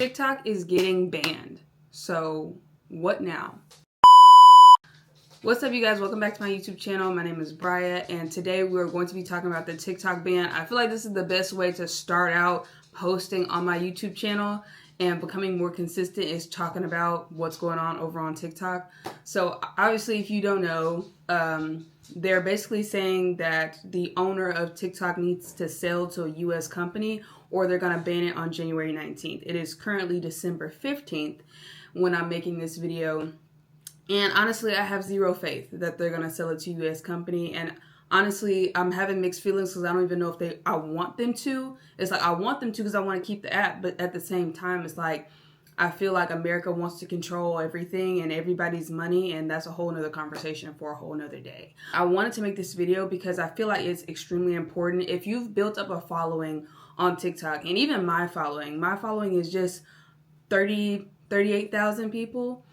TikTok is getting banned. So what now? What's up, you guys? Welcome back to my YouTube channel. My name is Bryah, and today we're going to be talking about the TikTok ban. I feel like this is the best way to start out posting on my YouTube channel and becoming more consistent is talking about what's going on over on TikTok. So obviously, if you don't know, they're basically saying that the owner of TikTok needs to sell to a US company or they're going to ban it on January 19th. It is currently December 15th when I'm making this video. And honestly, I have zero faith that they're going to sell it to a US company. And honestly, I'm having mixed feelings because I don't even know if I want them to. It's like I want them to because I want to keep the app. But at the same time, it's like I feel like America wants to control everything and everybody's money. And that's a whole nother conversation for a whole nother day. I wanted to make this video because I feel like it's extremely important. If you've built up a following on TikTok, and even my following is just 38,000 people.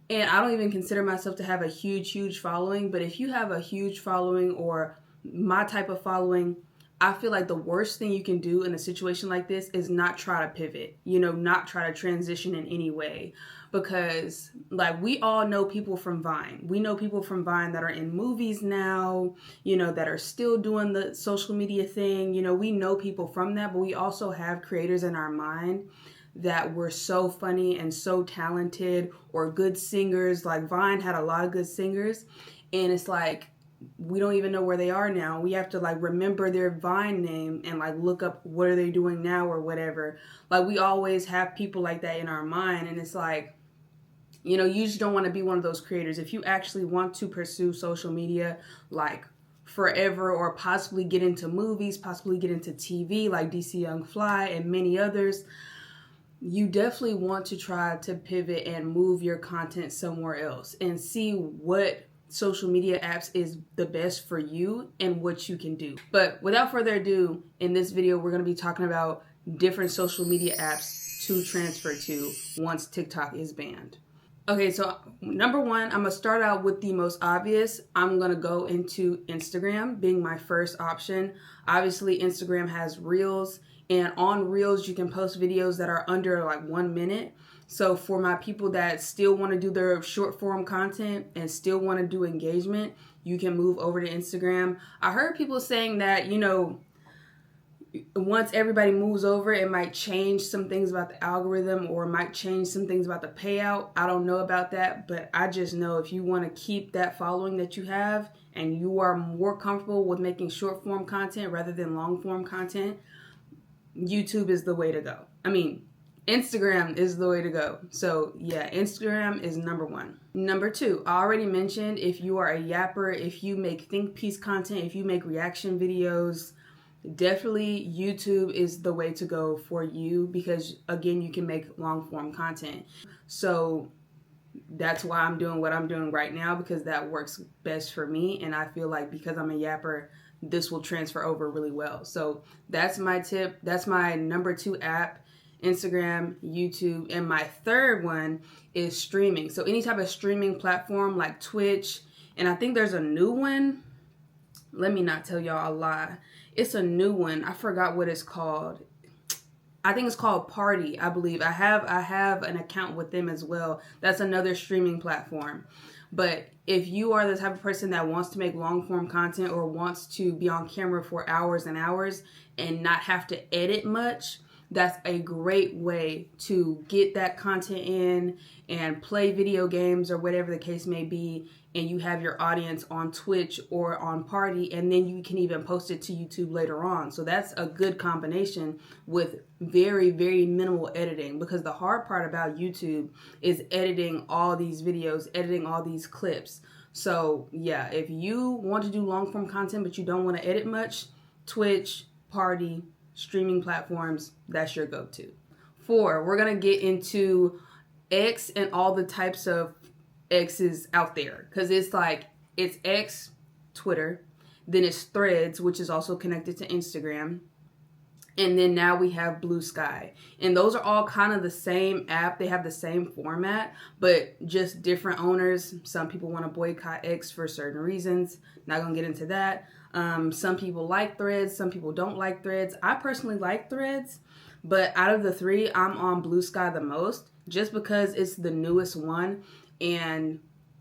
And I don't even consider myself to have a huge following. But if you have a huge following or my type of following, I feel like the worst thing you can do in a situation like this is not try to pivot, not try to transition in any way. Because like we all know people from Vine. We know people from Vine that are in movies now, that are still doing the social media thing. We know people from that, but we also have creators in our mind that were so funny and so talented or good singers. Like Vine had a lot of good singers, and it's like we don't even know where they are now. We have to like remember their Vine name and like look up what are they doing now or whatever. Like we always have people like that in our mind, and it's like, you just don't want to be one of those creators. If you actually want to pursue social media like forever or possibly get into movies, possibly get into TV like DC Young Fly and many others, you definitely want to try to pivot and move your content somewhere else and see what social media apps is the best for you and what you can do. But without further ado, in this video, we're going to be talking about different social media apps to transfer to once TikTok is banned. Okay, so number one, I'm going to start out with the most obvious. I'm going to go into Instagram being my first option. Obviously, Instagram has Reels. And on Reels, you can post videos that are under like 1 minute. So for my people that still want to do their short form content and still want to do engagement, you can move over to Instagram. I heard people saying that, once everybody moves over, it might change some things about the algorithm or might change some things about the payout. I don't know about that, but I just know if you want to keep that following that you have and you are more comfortable with making short form content rather than long form content, YouTube is the way to go. Instagram is the way to go. So yeah, Instagram is number one. Number two, I already mentioned if you are a yapper, if you make think piece content, if you make reaction videos, definitely YouTube is the way to go for you because again, you can make long form content. So that's why I'm doing what I'm doing right now because that works best for me. And I feel like because I'm a yapper, this will transfer over really well. So that's my tip. That's my number two app, Instagram, YouTube. And my third one is streaming. So any type of streaming platform like Twitch. And I think there's a new one. Let me not tell y'all a lie. It's a new one. I forgot what it's called. I think it's called Party, I believe. I have an account with them as well. That's another streaming platform. But if you are the type of person that wants to make long form content or wants to be on camera for hours and hours and not have to edit much, that's a great way to get that content in and play video games or whatever the case may be. And you have your audience on Twitch or on Party, and then you can even post it to YouTube later on. So that's a good combination with very minimal editing, because the hard part about YouTube is editing all these videos, editing all these clips. So yeah, if you want to do long form content but you don't want to edit much, Twitch, Party, streaming platforms, that's your go-to. 4, we're going to get into X and all the types of X's out there, because it's X, Twitter, then it's Threads, which is also connected to Instagram, and then now we have BlueSky, and those are all kind of the same app. They have the same format, but just different owners. Some people want to boycott X for certain reasons. Not gonna get into that. Some people like Threads, some people don't like Threads. I personally like Threads, But out of the three, I'm on BlueSky the most, just because it's the newest one. And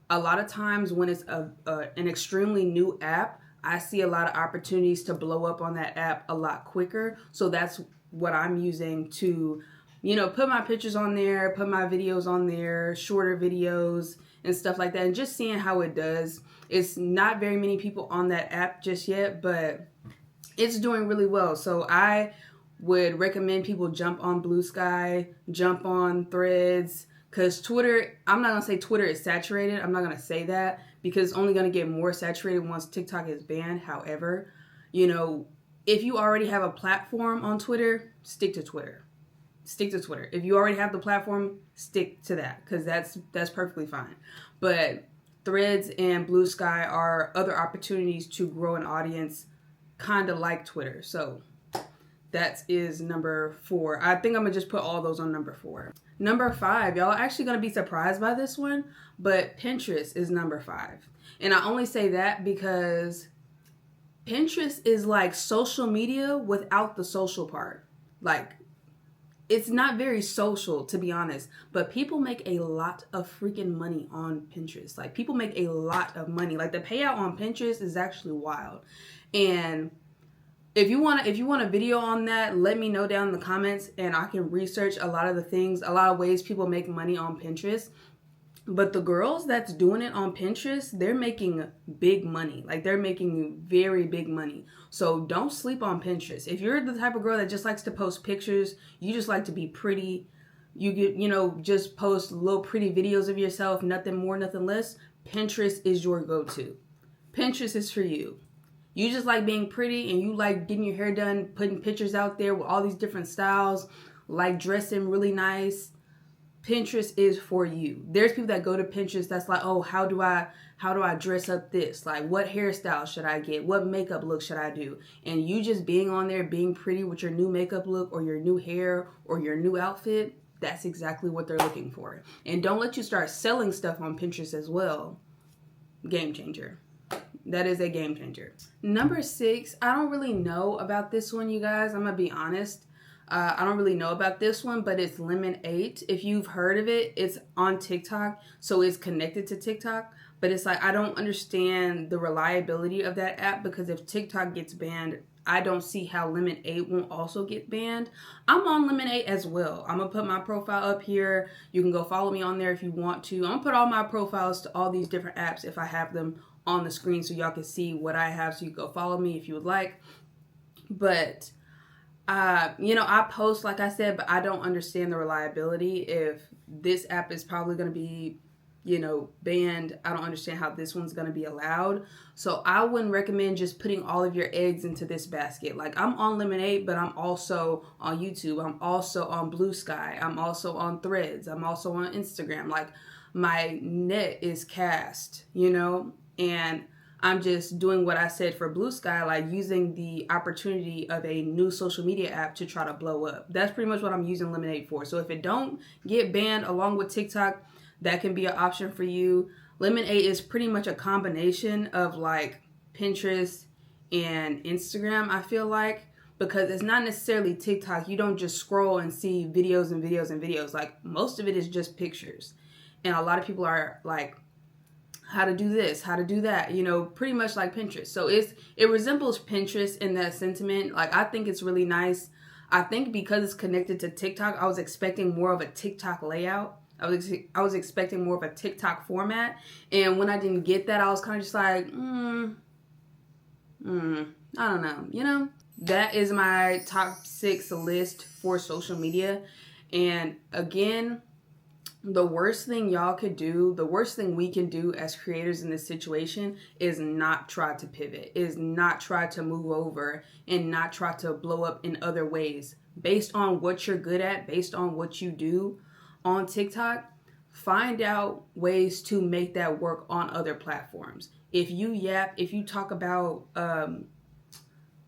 a lot of times when it's an extremely new app, I see a lot of opportunities to blow up on that app a lot quicker. So that's what I'm using to, put my pictures on there, put my videos on there, shorter videos and stuff like that, and just seeing how it does. It's not very many people on that app just yet, but it's doing really well. So I would recommend people jump on BlueSky, jump on Threads, because Twitter, I'm not going to say Twitter is saturated. I'm not going to say that, because it's only going to get more saturated once TikTok is banned. However, if you already have a platform on Twitter, stick to Twitter. Stick to Twitter. If you already have the platform, stick to that, because that's perfectly fine. But Threads and BlueSky are other opportunities to grow an audience, kind of like Twitter. So that is number 4. I think I'm going to just put all those on number 4. Number 5, y'all are actually going to be surprised by this one, but Pinterest is number 5. And I only say that because Pinterest is like social media without the social part. Like, it's not very social, to be honest, but people make a lot of freaking money on Pinterest. Like, people make a lot of money. Like, the payout on Pinterest is actually wild. And if you want a video on that, let me know down in the comments, and I can research a lot of ways people make money on Pinterest. But the girls that's doing it on Pinterest, they're making big money. Like, they're making very big money. So don't sleep on Pinterest. If you're the type of girl that just likes to post pictures, you just like to be pretty, just post little pretty videos of yourself, nothing more, nothing less, Pinterest is your go-to. Pinterest is for you. You just like being pretty, and you like getting your hair done, putting pictures out there with all these different styles, like dressing really nice. Pinterest is for you. There's people that go to Pinterest that's like, oh, how do I dress up this? Like, what hairstyle should I get? What makeup look should I do? And you just being on there, being pretty with your new makeup look or your new hair or your new outfit, that's exactly what they're looking for. And don't let you start selling stuff on Pinterest as well. Game changer. That is a game changer. Number 6, I don't really know about this one, you guys. I'm going to be honest. I don't really know about this one, but it's Lemon8. If you've heard of it, it's on TikTok, so it's connected to TikTok. But it's like, I don't understand the reliability of that app, because if TikTok gets banned, I don't see how Lemon8 won't also get banned. I'm on Lemon8 as well. I'm going to put my profile up here. You can go follow me on there if you want to. I'm going to put all my profiles to all these different apps if I have them on the screen, so y'all can see what I have, so you can go follow me if you would like. But I post, like I said, but I don't understand the reliability. If this app is probably going to be, banned, I don't understand how this one's going to be allowed. So I wouldn't recommend just putting all of your eggs into this basket. Like, I'm on Lemon8, but I'm also on YouTube. I'm also on BlueSky. I'm also on Threads. I'm also on Instagram. Like, my net is cast, and I'm just doing what I said for BlueSky, like using the opportunity of a new social media app to try to blow up. That's pretty much what I'm using Lemon8 for. So if it don't get banned along with TikTok, that can be an option for you. Lemon8 is pretty much a combination of like Pinterest and Instagram, I feel like, because it's not necessarily TikTok. You don't just scroll and see videos and videos and videos. Like, most of it is just pictures. And a lot of people are like, how to do this, how to do that, pretty much like Pinterest. So it resembles Pinterest in that sentiment. Like, I think it's really nice. I think because it's connected to TikTok, I was expecting more of a TikTok layout. I was expecting more of a TikTok format. And when I didn't get that, I was kind of just like, I don't know. That is my top 6 list for social media. And again, the worst thing y'all could do, the worst thing we can do as creators in this situation is not try to pivot, is not try to move over and not try to blow up in other ways. Based on what you're good at, based on what you do on TikTok, find out ways to make that work on other platforms. If you talk about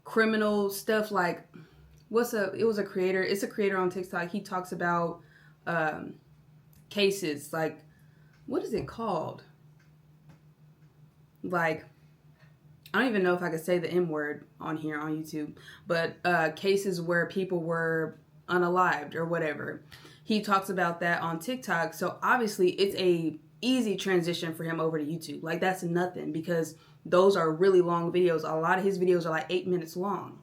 criminal stuff, like it's a creator on TikTok. He talks about cases, like, what is it called? Like, I don't even know if I could say the M word on here on YouTube, but cases where people were unalived or whatever. He talks about that on TikTok. So obviously it's a easy transition for him over to YouTube. Like, that's nothing, because those are really long videos. A lot of his videos are like 8 minutes long.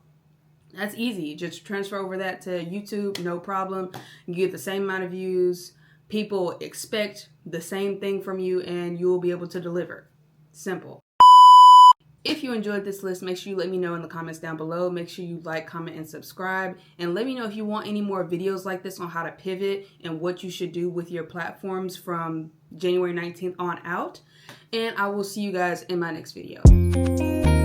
That's easy. Just transfer over that to YouTube, no problem. You get the same amount of views. People expect the same thing from you, and you will be able to deliver. Simple. If you enjoyed this list, make sure you let me know in the comments down below. Make sure you like, comment, and subscribe. And let me know if you want any more videos like this on how to pivot and what you should do with your platforms from January 19th on out. And I will see you guys in my next video.